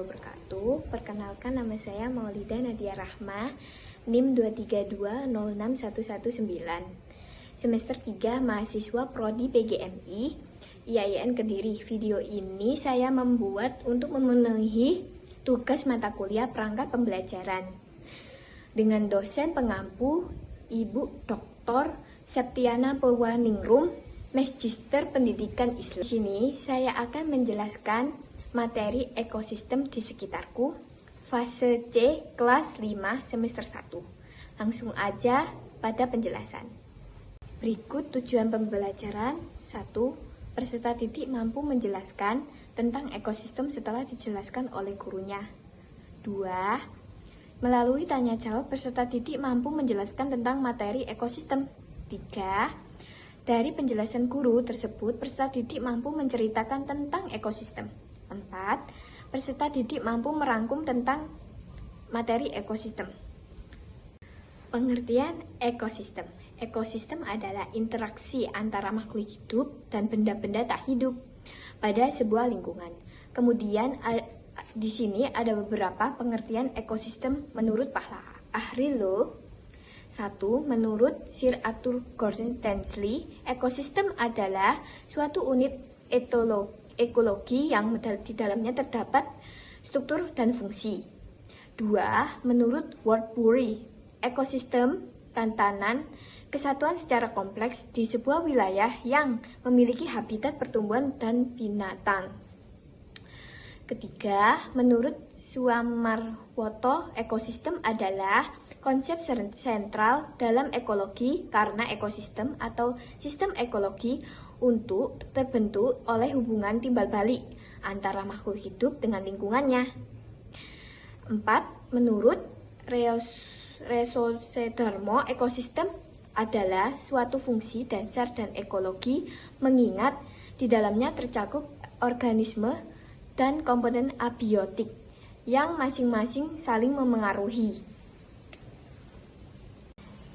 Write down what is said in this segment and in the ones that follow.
wabarakatuh. Perkenalkan, nama saya Maulida Nadia Rahma, NIM 232061119. Semester 3, mahasiswa Prodi PGMI, IAIN Kediri. Video ini saya membuat untuk memenuhi tugas mata kuliah perangkat pembelajaran dengan dosen pengampu Ibu Dr. Septiana Purwaningrum, Magister Pendidikan Islam. Di sini saya akan menjelaskan materi ekosistem di sekitarku, fase C, kelas 5, semester 1. Langsung aja pada penjelasan. Berikut tujuan pembelajaran. 1. Peserta didik mampu menjelaskan tentang ekosistem setelah dijelaskan oleh gurunya. 2. Melalui tanya jawab, peserta didik mampu menjelaskan tentang materi ekosistem. 3. Dari penjelasan guru tersebut, peserta didik mampu menceritakan tentang ekosistem. 4. Peserta didik mampu merangkum tentang materi ekosistem. Pengertian ekosistem. Ekosistem adalah interaksi antara makhluk hidup dan benda-benda tak hidup pada sebuah lingkungan. Kemudian di sini ada beberapa pengertian ekosistem menurut ahli Lo. 1. Menurut Sir Arthur Gordon Tansley, ekosistem adalah suatu unit ekologi yang di dalamnya terdapat struktur dan fungsi. 2. Menurut Woodbury, ekosistem tantanan kesatuan secara kompleks di sebuah wilayah yang memiliki habitat pertumbuhan dan binatang. 3. Menurut Suamarwoto, ekosistem adalah konsep sentral dalam ekologi karena ekosistem atau sistem ekologi untuk terbentuk oleh hubungan timbal balik antara makhluk hidup dengan lingkungannya. 4. Menurut Resosedarmo, ekosistem adalah suatu fungsi dasar dan ekologi mengingat di dalamnya tercakup organisme dan komponen abiotik yang masing-masing saling memengaruhi.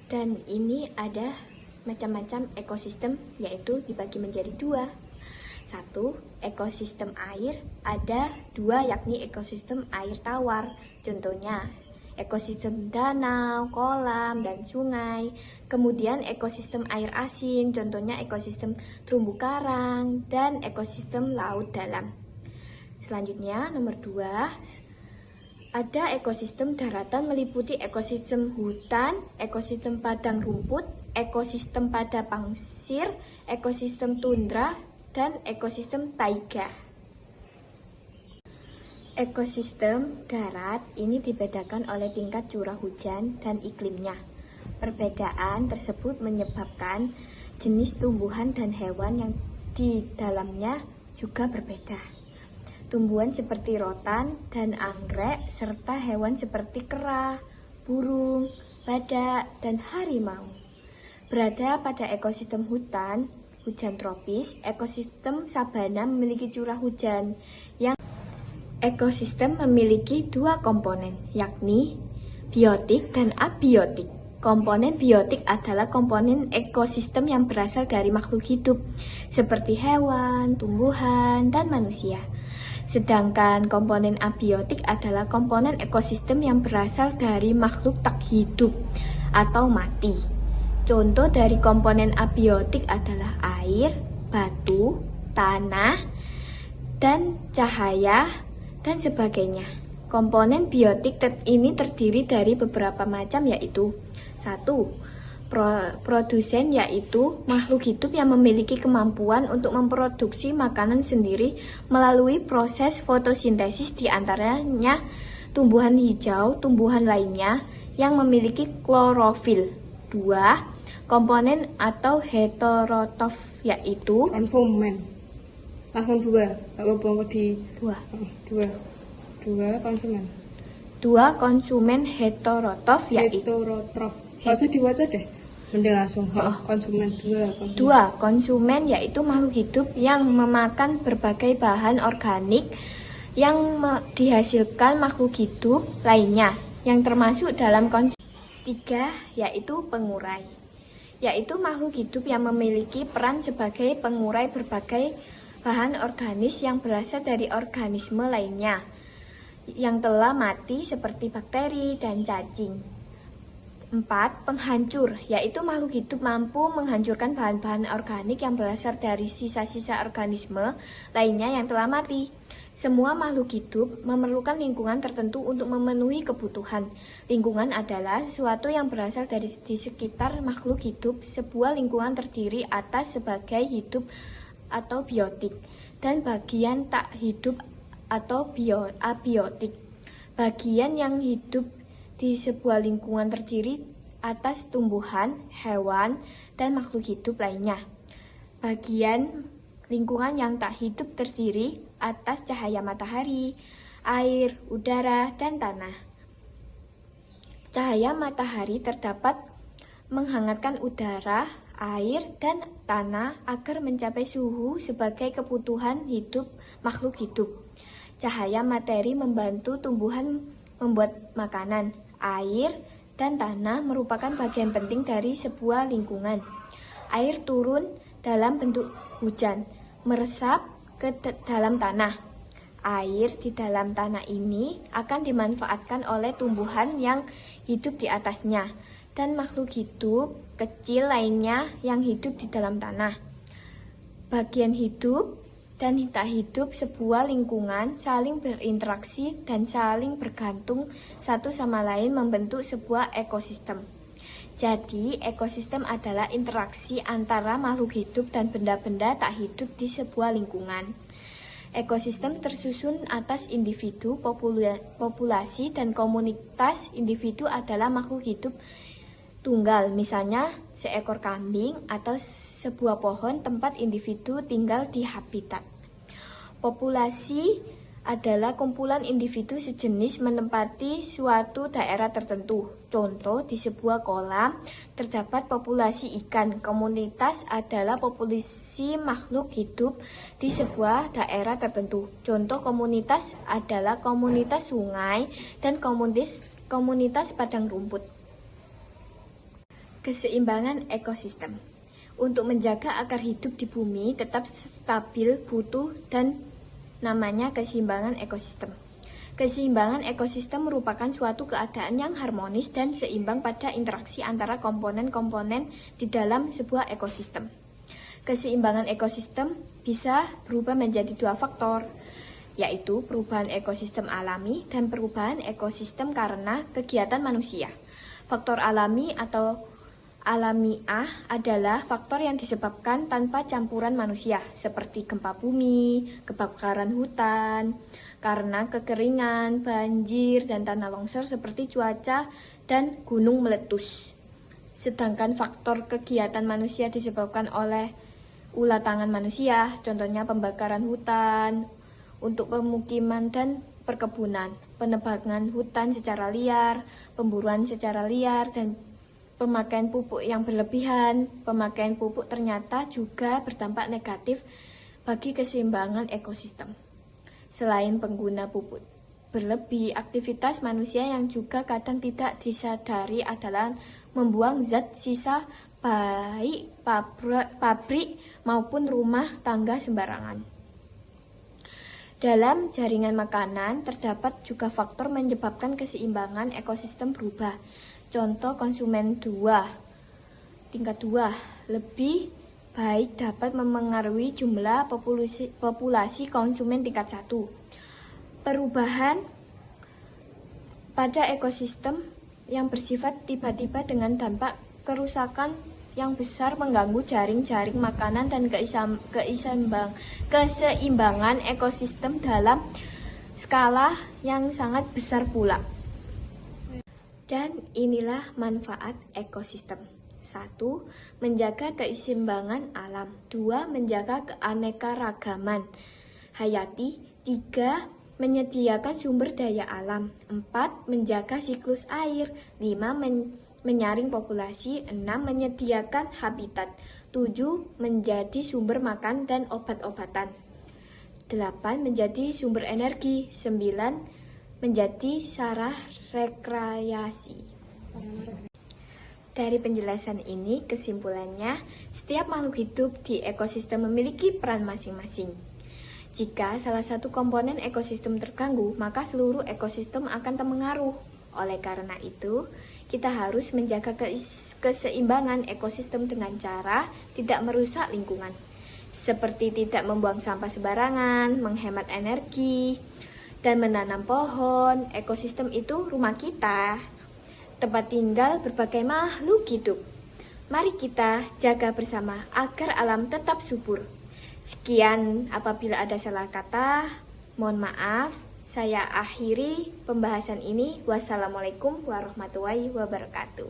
Dan ini ada macam-macam ekosistem, yaitu dibagi menjadi 2. 1. Ekosistem air, ada 2, yakni ekosistem air tawar. Contohnya ekosistem danau, kolam, dan sungai. Kemudian ekosistem air asin, contohnya ekosistem terumbu karang, dan ekosistem laut dalam. Selanjutnya, nomor 2. Ada ekosistem daratan meliputi ekosistem hutan, ekosistem padang rumput, ekosistem pada pasir, ekosistem tundra, dan ekosistem taiga. Ekosistem darat ini dibedakan oleh tingkat curah hujan dan iklimnya. Perbedaan tersebut menyebabkan jenis tumbuhan dan hewan yang di dalamnya juga berbeda. Tumbuhan seperti rotan dan anggrek, serta hewan seperti kera, burung, badak, dan harimau. Berada pada ekosistem hutan tropis, ekosistem sabana memiliki curah hujan yang ekosistem memiliki 2 komponen, yakni biotik dan abiotik. Komponen biotik adalah komponen ekosistem yang berasal dari makhluk hidup, seperti hewan, tumbuhan, dan manusia. Sedangkan komponen abiotik adalah komponen ekosistem yang berasal dari makhluk tak hidup atau mati. Contoh dari komponen abiotik adalah air, batu, tanah, dan cahaya, dan sebagainya. Komponen biotik ini terdiri dari beberapa macam, yaitu 1. Produsen, yaitu makhluk hidup yang memiliki kemampuan untuk memproduksi makanan sendiri melalui proses fotosintesis, di antaranya tumbuhan hijau, tumbuhan lainnya yang memiliki klorofil. 2. Komponen atau heterotrof, yaitu konsumen. Langsung 2, nggak di 2 konsumen. 2. Konsumen heterotrof, yaitu heterotrof. Nggak usah dibaca deh. Mending langsung konsumen. 2. Konsumen, yaitu makhluk hidup yang memakan berbagai bahan organik yang dihasilkan makhluk hidup lainnya yang termasuk dalam konsumsi. 3. Yaitu pengurai, yaitu makhluk hidup yang memiliki peran sebagai pengurai berbagai bahan organis yang berasal dari organisme lainnya. yang telah mati seperti bakteri dan cacing. 4. Penghancur, yaitu makhluk hidup mampu menghancurkan bahan-bahan organik yang berasal dari sisa-sisa organisme lainnya yang telah mati. Semua makhluk hidup memerlukan lingkungan tertentu untuk memenuhi kebutuhan. Lingkungan adalah sesuatu yang berasal dari di sekitar makhluk hidup. Sebuah lingkungan terdiri atas sebagai hidup atau biotik dan bagian tak hidup atau abiotik. Bagian yang hidup di sebuah lingkungan terdiri atas tumbuhan, hewan, dan makhluk hidup lainnya. Bagian lingkungan yang tak hidup terdiri atas cahaya matahari, air, udara, dan tanah. Cahaya matahari terdapat menghangatkan udara, air, dan tanah agar mencapai suhu sebagai kebutuhan hidup makhluk hidup. Cahaya materi membantu tumbuhan membuat makanan. Air dan tanah merupakan bagian penting dari sebuah lingkungan. Air turun dalam bentuk hujan, meresap ke dalam tanah. Air di dalam tanah ini akan dimanfaatkan oleh tumbuhan yang hidup di atasnya dan makhluk hidup kecil lainnya yang hidup di dalam tanah. Bagian hidup dan tak hidup sebuah lingkungan saling berinteraksi dan saling bergantung satu sama lain membentuk sebuah ekosistem. Jadi, ekosistem adalah interaksi antara makhluk hidup dan benda-benda tak hidup di sebuah lingkungan. Ekosistem tersusun atas individu, populasi, dan komunitas. Individu adalah makhluk hidup tunggal, misalnya seekor kambing atau sebuah pohon tempat individu tinggal di habitat. Populasi adalah kumpulan individu sejenis menempati suatu daerah tertentu. Contoh, di sebuah kolam terdapat populasi ikan. Komunitas adalah populasi makhluk hidup di sebuah daerah tertentu. Contoh komunitas adalah komunitas sungai dan komunitas padang rumput. Keseimbangan ekosistem. Untuk menjaga agar hidup di bumi tetap stabil butuh dan namanya keseimbangan ekosistem. Keseimbangan ekosistem merupakan suatu keadaan yang harmonis dan seimbang pada interaksi antara komponen-komponen di dalam sebuah ekosistem. Keseimbangan ekosistem bisa berubah menjadi dua faktor, yaitu perubahan ekosistem alami dan perubahan ekosistem karena kegiatan manusia. Faktor alami atau alamiah adalah faktor yang disebabkan tanpa campuran manusia, seperti gempa bumi, kebakaran hutan, karena kekeringan, banjir, dan tanah longsor seperti cuaca dan gunung meletus. Sedangkan faktor kegiatan manusia disebabkan oleh ulah tangan manusia, contohnya pembakaran hutan untuk pemukiman dan perkebunan, penebangan hutan secara liar, pemburuan secara liar, dan pemakaian pupuk yang berlebihan. Pemakaian pupuk ternyata juga berdampak negatif bagi keseimbangan ekosistem. Selain pengguna pupuk berlebih, aktivitas manusia yang juga kadang tidak disadari adalah membuang zat sisa baik pabrik maupun rumah tangga sembarangan. Dalam jaringan makanan terdapat juga faktor menyebabkan keseimbangan ekosistem berubah. Contoh konsumen tingkat 2 lebih baik dapat memengaruhi jumlah populasi konsumen tingkat 1. Perubahan pada ekosistem yang bersifat tiba-tiba dengan dampak kerusakan yang besar mengganggu jaring-jaring makanan dan keseimbangan ekosistem dalam skala yang sangat besar pula. Dan inilah manfaat ekosistem. 1. Menjaga keseimbangan alam. 2. Menjaga keanekaragaman hayati. 3. Menyediakan sumber daya alam. 4. Menjaga siklus air. 5. Menyaring populasi. 6. Menyediakan habitat. 7. Menjadi sumber makan dan obat-obatan. 8. Menjadi sumber energi. 9. Menjadi sarana rekreasi. Dari penjelasan ini, kesimpulannya, setiap makhluk hidup di ekosistem memiliki peran masing-masing. Jika salah satu komponen ekosistem terganggu, maka seluruh ekosistem akan terpengaruh. Oleh karena itu, kita harus menjaga keseimbangan ekosistem dengan cara tidak merusak lingkungan, seperti tidak membuang sampah sembarangan, menghemat energi, dan menanam pohon. Ekosistem itu rumah kita, tempat tinggal berbagai makhluk hidup. Mari kita jaga bersama agar alam tetap subur. Sekian, apabila ada salah kata, mohon maaf. Saya akhiri pembahasan ini. Wassalamualaikum warahmatullahi wabarakatuh.